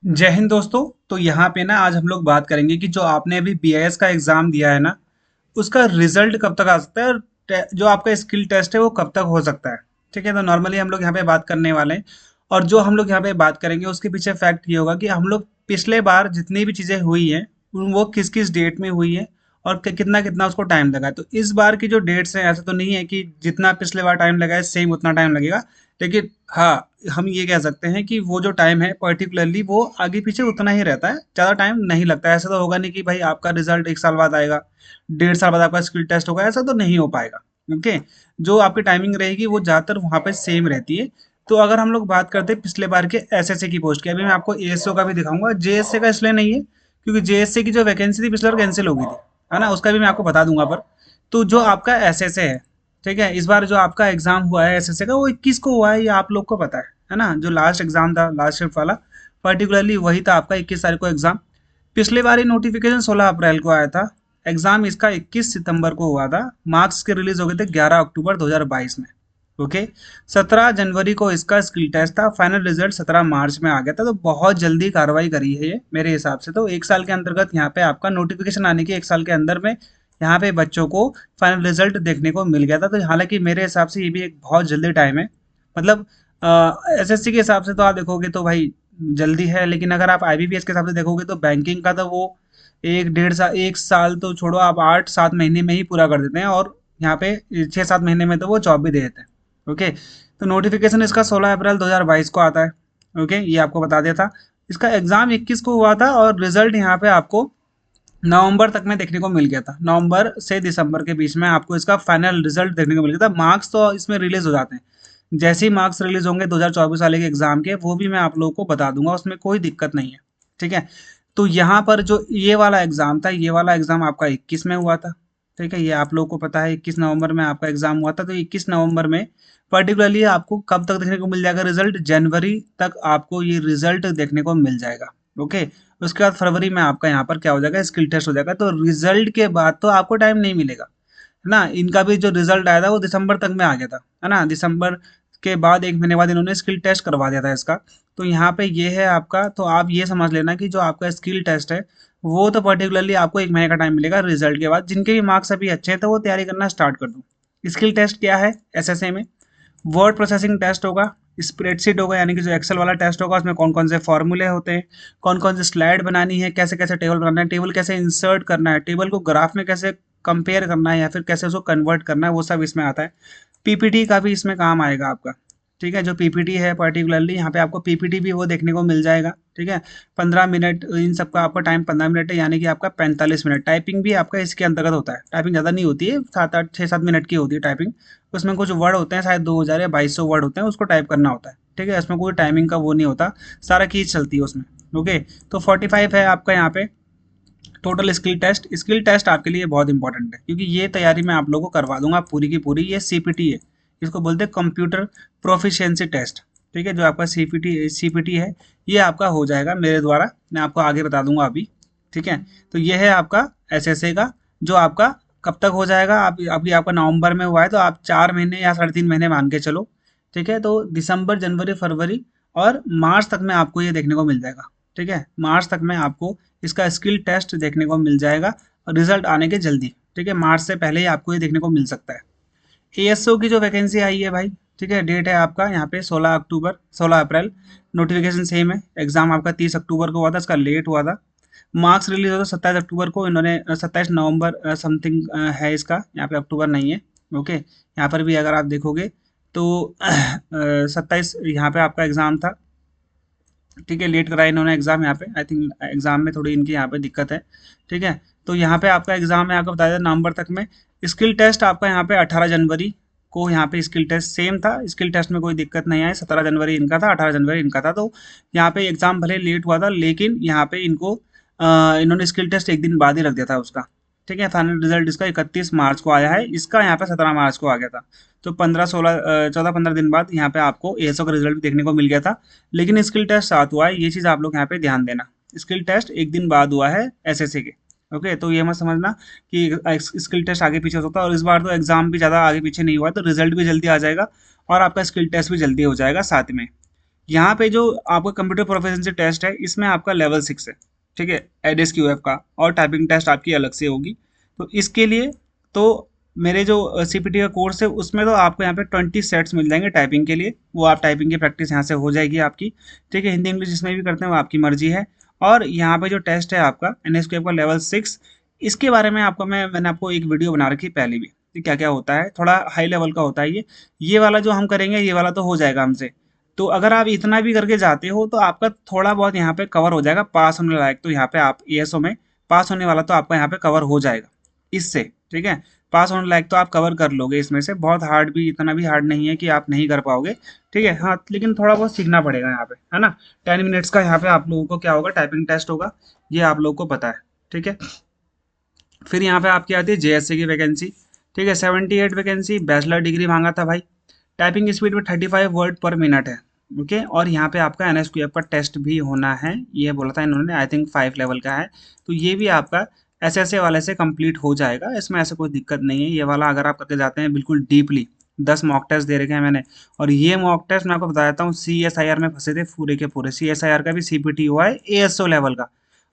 जय हिंद दोस्तों। तो यहाँ पे ना आज हम लोग बात करेंगे कि जो आपने अभी बीआईएस का एग्जाम दिया है ना, उसका रिजल्ट कब तक आ सकता है और जो आपका स्किल टेस्ट है वो कब तक हो सकता है। ठीक है, तो नॉर्मली हम लोग यहाँ पे बात करने वाले हैं। और जो हम लोग यहाँ पे बात करेंगे उसके पीछे फैक्ट ये होगा कि हम लोग पिछले बार जितनी भी चीज़ें हुई हैं वो किस किस डेट में हुई है और कितना कितना उसको टाइम लगा है। तो इस बार की जो डेट्स हैं ऐसा तो नहीं है कि जितना पिछले बार टाइम लगा है सेम उतना टाइम लगेगा। लेकिन हाँ, हम ये कह सकते हैं कि वो जो टाइम है पर्टिकुलरली वो आगे पीछे उतना ही रहता है, ज़्यादा टाइम नहीं लगता है। ऐसा तो होगा नहीं कि भाई आपका रिजल्ट 1 साल बाद आएगा, 1.5 साल बाद आपका स्किल टेस्ट होगा, ऐसा तो नहीं हो पाएगा। ओके, जो आपकी टाइमिंग रहेगी वो ज़्यादातर वहाँ पे सेम रहती है। तो अगर हम लोग बात करते हैं पिछले बार के एसएससी की पोस्ट की, अभी मैं आपको एएसओ का भी दिखाऊंगा। जेएसए का इसलिए नहीं है क्योंकि जेएसए की जो वैकेंसी थी पिछले बार कैंसिल हो गई थी, है ना, उसका भी मैं आपको बता दूंगा। पर तो जो आपका एसएसए है, ठीक है, इस बार जो आपका एग्जाम हुआ है एसएसए का वो 21 को हुआ है, ये आप लोग को पता है ना। जो लास्ट एग्जाम था, लास्ट शिफ्ट वाला, पर्टिकुलरली वही था आपका 21 तारीख को एग्जाम। पिछले बार ही नोटिफिकेशन 16 अप्रैल को आया था। एग्जाम इसका 21 सितंबर को हुआ था। मार्क्स के रिलीज हो गए थे 11 अक्टूबर 2022 में। ओके, 17 जनवरी को इसका स्किल टेस्ट था। फाइनल रिजल्ट 17 मार्च में आ गया था। तो बहुत जल्दी कार्रवाई करी है ये मेरे हिसाब से। तो 1 साल के अंतर्गत यहाँ पे आपका नोटिफिकेशन आने के 1 साल के अंदर में यहाँ पे बच्चों को फाइनल रिजल्ट देखने को मिल गया था। तो हालांकि मेरे हिसाब से ये भी एक बहुत जल्दी टाइम है। मतलब एसएससी के हिसाब से तो आप देखोगे तो भाई जल्दी है, लेकिन अगर आप आईबीपीएस के हिसाब से देखोगे तो बैंकिंग का तो वो 1 डेढ़ साल 1 साल तो छोड़ो, आप 8 7 महीने में ही पूरा कर देते हैं। और यहाँ पे 6 7 महीने में तो वो जॉब भी दे देते हैं। ओके, तो नोटिफिकेशन इसका 16 अप्रैल 2022 को आता है। ओके, ये आपको बता दिया था। इसका एग्जाम 21 को हुआ था और रिजल्ट यहाँ पे आपको नवंबर तक में देखने को मिल गया था। नवंबर से दिसंबर के बीच में आपको इसका फाइनल रिजल्ट देखने को मिल गया था। मार्क्स तो इसमें रिलीज हो जाते हैं, जैसे ही मार्क्स रिलीज होंगे 2024 वाले के एग्जाम के, वो भी मैं आप लोगों को बता दूंगा, उसमें कोई दिक्कत नहीं है। ठीक है, तो यहाँ पर जो ये वाला एग्जाम था, ये वाला एग्जाम आपका 21 में हुआ था। ठीक है, ये आप लोगों को पता है 21 नवंबर में आपका एग्जाम हुआ था। तो 21 नवंबर में पर्टिकुलरली आपको कब तक देखने को मिल जाएगा रिजल्ट? जनवरी तक आपको ये रिजल्ट देखने को मिल जाएगा। ओके, उसके बाद फरवरी में आपका यहाँ पर क्या हो जाएगा, स्किल टेस्ट हो जाएगा। तो रिजल्ट के बाद तो आपको टाइम नहीं मिलेगा, है ना। इनका भी जो रिजल्ट आया था वो दिसंबर तक में आ गया था, है ना। दिसंबर के बाद 1 महीने बाद इन्होंने स्किल टेस्ट करवा दिया था इसका। तो यहाँ पे ये है आपका। तो आप ये समझ लेना कि जो आपका स्किल टेस्ट है वो तो पर्टिकुलरली आपको 1 महीने का टाइम मिलेगा रिजल्ट के बाद। जिनके भी मार्क्स अभी अच्छे हैं तो वो तैयारी करना स्टार्ट कर दो। स्किल टेस्ट क्या है एसएसए में? वर्ड प्रोसेसिंग टेस्ट होगा, स्प्रेडशीट होगा, यानी कि जो एक्सेल वाला टेस्ट होगा उसमें कौन कौन से फॉर्मूले होते हैं, कौन कौन से स्लाइड बनानी है, कैसे कैसे टेबल बनाना है, टेबल कैसे इंसर्ट करना है, टेबल को ग्राफ में कैसे कंपेयर करना है या फिर कैसे उसको कन्वर्ट करना है, वो सब इसमें आता है। पीपीटी का भी इसमें काम आएगा आपका। ठीक है, जो पीपीटी है पर्टिकुलरली यहाँ पे आपको पीपीटी भी वो देखने को मिल जाएगा। ठीक है, 15 मिनट, इन सब का आपका टाइम 15 मिनट है, यानी कि आपका 45 मिनट। टाइपिंग भी आपका इसके अंतर्गत होता है। टाइपिंग ज़्यादा नहीं होती है, 7 8 6 7 मिनट की होती है टाइपिंग। उसमें कुछ वर्ड होते हैं, शायद 2000 या 2200 वर्ड होते हैं, उसको टाइप करना होता है। ठीक है, इसमें कोई टाइमिंग का वो नहीं होता, सारा कीज चलती है उसमें। ओके, तो 45 है आपका यहाँ पे total skill test. Skill test आपके लिए बहुत इंपॉर्टेंट है क्योंकि ये तैयारी मैं आप लोगों को करवा दूंगा पूरी की पूरी। ये सीपीटी है, इसको बोलते हैं कंप्यूटर प्रोफिशिएंसी टेस्ट। ठीक है, जो आपका सीपीटी है ये आपका हो जाएगा मेरे द्वारा, मैं आपको आगे बता दूंगा अभी। ठीक है, तो ये है आपका एसएसए का, जो आपका कब तक हो जाएगा। आप अभी आपका नवंबर में हुआ है तो आप 4 महीने या 3.5 महीने मान के चलो। ठीक है, तो दिसंबर जनवरी फरवरी और मार्च तक में आपको ये देखने को मिल जाएगा। ठीक है, मार्च तक में आपको इसका स्किल टेस्ट देखने को मिल जाएगा और रिजल्ट आने के जल्दी। ठीक है, मार्च से पहले ही आपको ये देखने को मिल सकता है। एएसओ की जो वैकेंसी आई है भाई, ठीक है, डेट है आपका यहाँ पे 16 अप्रैल। नोटिफिकेशन सेम है। एग्जाम आपका 30 अक्टूबर को हुआ था, इसका लेट हुआ था। मार्क्स रिलीज होता 27 अक्टूबर को, इन्होंने 27 नवंबर समथिंग है इसका, यहाँ पे अक्टूबर नहीं है। ओके, यहाँ पर भी अगर आप देखोगे तो 27 यहाँ पे आपका एग्ज़ाम था। ठीक है, लेट कराया इन्होंने एग्जाम यहाँ पे। आई थिंक एग्जाम में थोड़ी इनकी यहाँ पे दिक्कत है। ठीक है, तो यहाँ पे आपका एग्जाम है, आपको बता दें नवंबर तक में। स्किल टेस्ट आपका यहाँ पे 18 जनवरी को यहाँ पे स्किल टेस्ट सेम था। स्किल टेस्ट में कोई दिक्कत नहीं आई। 17 जनवरी इनका था, 18 जनवरी इनका था। तो यहाँ पे एग्जाम भले लेट हुआ था लेकिन यहाँ पे इनको इन्होंने स्किल टेस्ट एक दिन बाद ही रख दिया था उसका। ठीक है, फाइनल रिजल्ट इसका 31 मार्च को आया है, इसका यहाँ पे 17 मार्च को आ गया था। तो 14 15 दिन बाद यहाँ पे आपको एएसओ का रिजल्ट भी देखने को मिल गया था। लेकिन स्किल टेस्ट साथ हुआ है, ये चीज़ आप लोग यहाँ पे ध्यान देना। स्किल टेस्ट एक दिन बाद हुआ है एसएससी के। ओके, तो ये मत समझना कि स्किल टेस्ट आगे पीछे हो सकता है। और इस बार तो एग्जाम भी ज़्यादा आगे पीछे नहीं हुआ है, तो रिजल्ट भी जल्दी आ जाएगा और आपका स्किल टेस्ट भी जल्दी हो जाएगा साथ में। यहाँ पे जो आपका कंप्यूटर प्रोफिशिएंसी टेस्ट है इसमें आपका लेवल 6 है, ठीक है, एडएसक्यूएफ का, और टाइपिंग टेस्ट आपकी अलग से होगी। तो इसके लिए तो मेरे जो सीपीटी का कोर्स है उसमें तो आपको यहाँ पे 20 सेट्स मिल जाएंगे टाइपिंग के लिए, वो आप टाइपिंग की प्रैक्टिस यहाँ से हो जाएगी आपकी, ठीक है। हिंदी इंग्लिश जिसमें भी करते हैं वो आपकी मर्जी है। और यहाँ पे जो टेस्ट है आपका एनएसक्यूएफ का लेवल 6, इसके बारे में आपको मैंने आपको एक वीडियो बना रखी पहले भी, कि क्या क्या होता है, थोड़ा हाई लेवल का होता है ये वाला जो हम करेंगे ये वाला तो हो जाएगा हमसे। तो अगर आप इतना भी करके जाते हो तो आपका थोड़ा बहुत यहाँ पे कवर हो जाएगा, पास होने लायक तो यहाँ पे आप एएसओ में पास होने वाला तो आपका यहाँ पे कवर हो जाएगा इससे, ठीक है। पास होने लायक तो आप कवर कर लोगे इसमें से, बहुत हार्ड भी, इतना भी हार्ड नहीं है कि आप नहीं कर पाओगे, ठीक है। हाँ, लेकिन थोड़ा बहुत सीखना पड़ेगा यहाँ पे, है ना। 10 मिनट्स का यहाँ पे आप लोगों को क्या होगा, टाइपिंग टेस्ट होगा, ये आप लोगों को पता है, ठीक है। फिर यहाँ पे आपकी आती है जेएससी की वैकेंसी, ठीक है। 78 वैकेंसी, बैचलर डिग्री मांगा था भाई, टाइपिंग स्पीड में 35 वर्ड पर मिनट है, ओके। और यहाँ पे आपका एनएसक्यूएफ का टेस्ट भी होना है, ये बोला था इन्होंने, आई थिंक 5 लेवल का है। तो ये भी आपका एसएसए वाले से कंप्लीट हो जाएगा, इसमें ऐसा कोई दिक्कत नहीं है। ये वाला अगर आप करके जाते हैं बिल्कुल डीपली, 10 मॉक टेस्ट दे रखे हैं मैंने, और ये मॉक टेस्ट मैं आपको बता देता हूँ CSIR में फंसे थे पूरे के पूरे। CSIR का भी CPT हुआ है एएसओ लेवल का,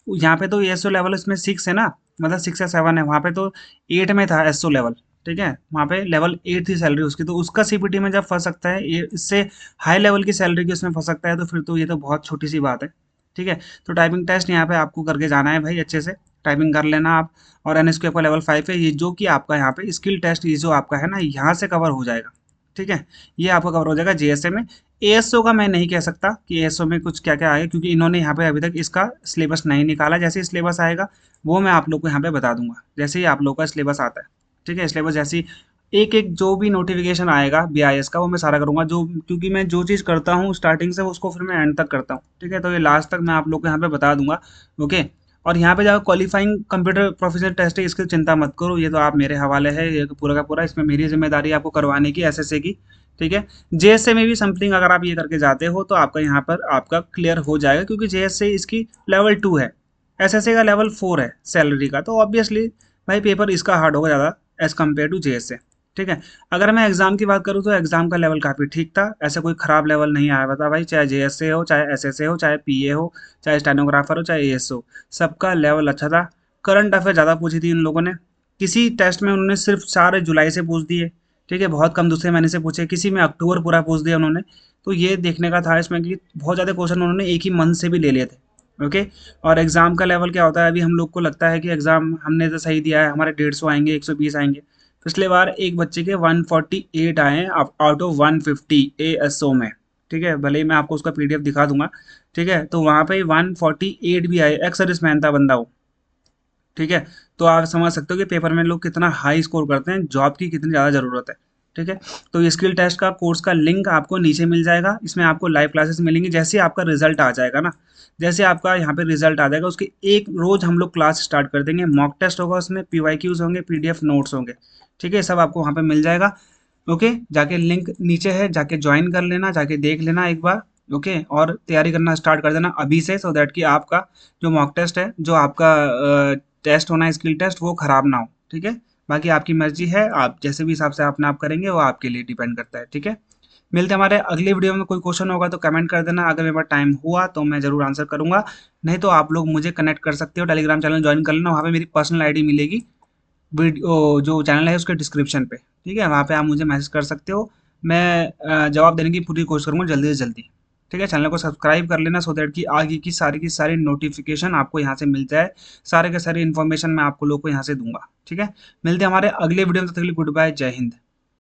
यहाँ पे तो एएसओ लेवल इसमें 6 है ना, मतलब 6 या 7 है, वहाँ पे तो 8 में था एसओ लेवल, ठीक है। वहाँ पे लेवल 8 थी सैलरी उसकी, तो उसका सीपीटी में जब फंस सकता है, ये इससे हाई लेवल की सैलरी की उसमें फंस सकता है, तो फिर तो ये तो बहुत छोटी सी बात है, ठीक है। तो टाइपिंग टेस्ट यहाँ पे आपको करके जाना है भाई, अच्छे से टाइपिंग कर लेना आप। और एनएसक्यू का लेवल 5 है, ये जो कि आपका यहाँ पे स्किल टेस्ट ये जो आपका है ना, यहाँ से कवर हो जाएगा, ठीक है। ये आपका कवर हो जाएगा जेएसए में। एएसओ का मैं नहीं कह सकता कि एएसओ में कुछ क्या क्या आएगा, क्योंकि इन्होंने यहाँ पे अभी तक इसका सिलेबस नहीं निकाला। जैसे ही सिलेबस आएगा वो मैं आप लोग को यहाँ पे बता दूंगा, जैसे ही आप लोग का सिलेबस आता है, ठीक है। सिलेबस जैसे ही एक एक जो भी नोटिफिकेशन आएगा बीआईएस का, वो मैं सारा करूंगा, जो क्योंकि मैं जो चीज़ करता हूँ स्टार्टिंग से उसको फिर मैं एंड तक करता हूँ, ठीक है। तो ये लास्ट तक मैं आप लोग को यहाँ पे बता दूंगा, ओके। और यहाँ पे जाकर क्वालिफाइंग कंप्यूटर प्रोफेशनल टेस्ट है, इसकी चिंता मत करो, ये तो आप मेरे हवाले है, ये पूरा का पूरा इसमें मेरी जिम्मेदारी है आपको करवाने की, एसएसए की, ठीक है। जेएसए में भी समथिंग अगर आप ये करके जाते हो तो आपका यहाँ पर आपका क्लियर हो जाएगा, क्योंकि जेएसए इसकी लेवल 2 है, एसएसए का लेवल 4 है सैलरी का, तो ऑब्वियसली भाई पेपर इसका हार्ड होगा ज़्यादा एज कम्पेयर टू जेएसए, ठीक है। अगर मैं एग्जाम की बात करूँ तो एग्जाम का लेवल काफ़ी ठीक था, ऐसा कोई ख़राब लेवल नहीं आया था भाई, चाहे जेएसए हो, चाहे एसएसए हो, चाहे पीए हो, चाहे स्टेनोग्राफर हो, चाहे एएस हो, सबका लेवल अच्छा था। करंट अफेयर ज़्यादा पूछी थी इन लोगों ने, किसी टेस्ट में उन्होंने सिर्फ 4 जुलाई से पूछ दिए, ठीक है, बहुत कम दूसरे महीने से पूछे, किसी में अक्टूबर पूरा पूछ दिया उन्होंने। तो ये देखने का था इसमें कि बहुत ज़्यादा क्वेश्चन उन्होंने एक ही मंथ से भी ले लिए थे, ओके। और एग्ज़ाम का लेवल क्या होता है, अभी हम लोग को लगता है कि एग्ज़ाम हमने तो सही दिया है, हमारे 150 आएंगे, 120 आएंगे। पिछले बार एक बच्चे के 148 आए आउट ऑफ 150 एएसओ में, ठीक है। भले ही मैं आपको उसका पीडीएफ दिखा दूंगा, ठीक है। तो वहाँ पे 148 भी आए, एक्स सर्विसमैन था बंदा वो, ठीक है। तो आप समझ सकते हो कि पेपर में लोग कितना हाई स्कोर करते हैं, जॉब की कितनी ज़्यादा ज़रूरत है, ठीक है। तो ये स्किल टेस्ट का कोर्स का लिंक आपको नीचे मिल जाएगा, इसमें आपको लाइव क्लासेस मिलेंगी, जैसे आपका रिजल्ट आ जाएगा ना, जैसे आपका यहाँ पे रिजल्ट आ जाएगा उसके एक रोज हम लोग क्लास स्टार्ट कर देंगे, मॉक टेस्ट होगा उसमें, पीवाईक्यूज होंगे, पीडीएफ नोट्स होंगे, ठीक है। सब आपको वहाँ पे मिल जाएगा, ओके। जाके लिंक नीचे है, जाके ज्वाइन कर लेना, जाके देख लेना एक बार, ओके। और तैयारी करना स्टार्ट कर देना अभी से, सो दैट कि आपका जो मॉक टेस्ट है, जो आपका टेस्ट होना है स्किल टेस्ट, वो खराब ना हो, ठीक है। बाकी आपकी मर्जी है, आप जैसे भी हिसाब से अपने आप करेंगे वो आपके लिए डिपेंड करता है, ठीक है। मिलते हैं हमारे अगले वीडियो में, कोई क्वेश्चन होगा तो कमेंट कर देना, अगर मेरे पास टाइम हुआ तो मैं जरूर आंसर करूंगा, नहीं तो आप लोग मुझे कनेक्ट कर सकते हो, टेलीग्राम चैनल ज्वाइन कर लेना, वहाँ पे मेरी पर्सनल आईडी मिलेगी, वीडियो जो चैनल है उसके डिस्क्रिप्शन पे, ठीक है। वहाँ पे आप मुझे मैसेज कर सकते हो, मैं जवाब देने की पूरी कोशिश करूँगा जल्दी से जल्दी, ठीक है। चैनल को सब्सक्राइब कर लेना, सो दैट कि आगे की सारी नोटिफिकेशन आपको यहाँ से मिल जाए, सारे के सारे इन्फॉर्मेशन मैं आपको लोग को यहाँ से दूंगा, ठीक है। मिलते हैं हमारे अगले वीडियो में, तब तक के लिए गुड बाय, जय हिंद।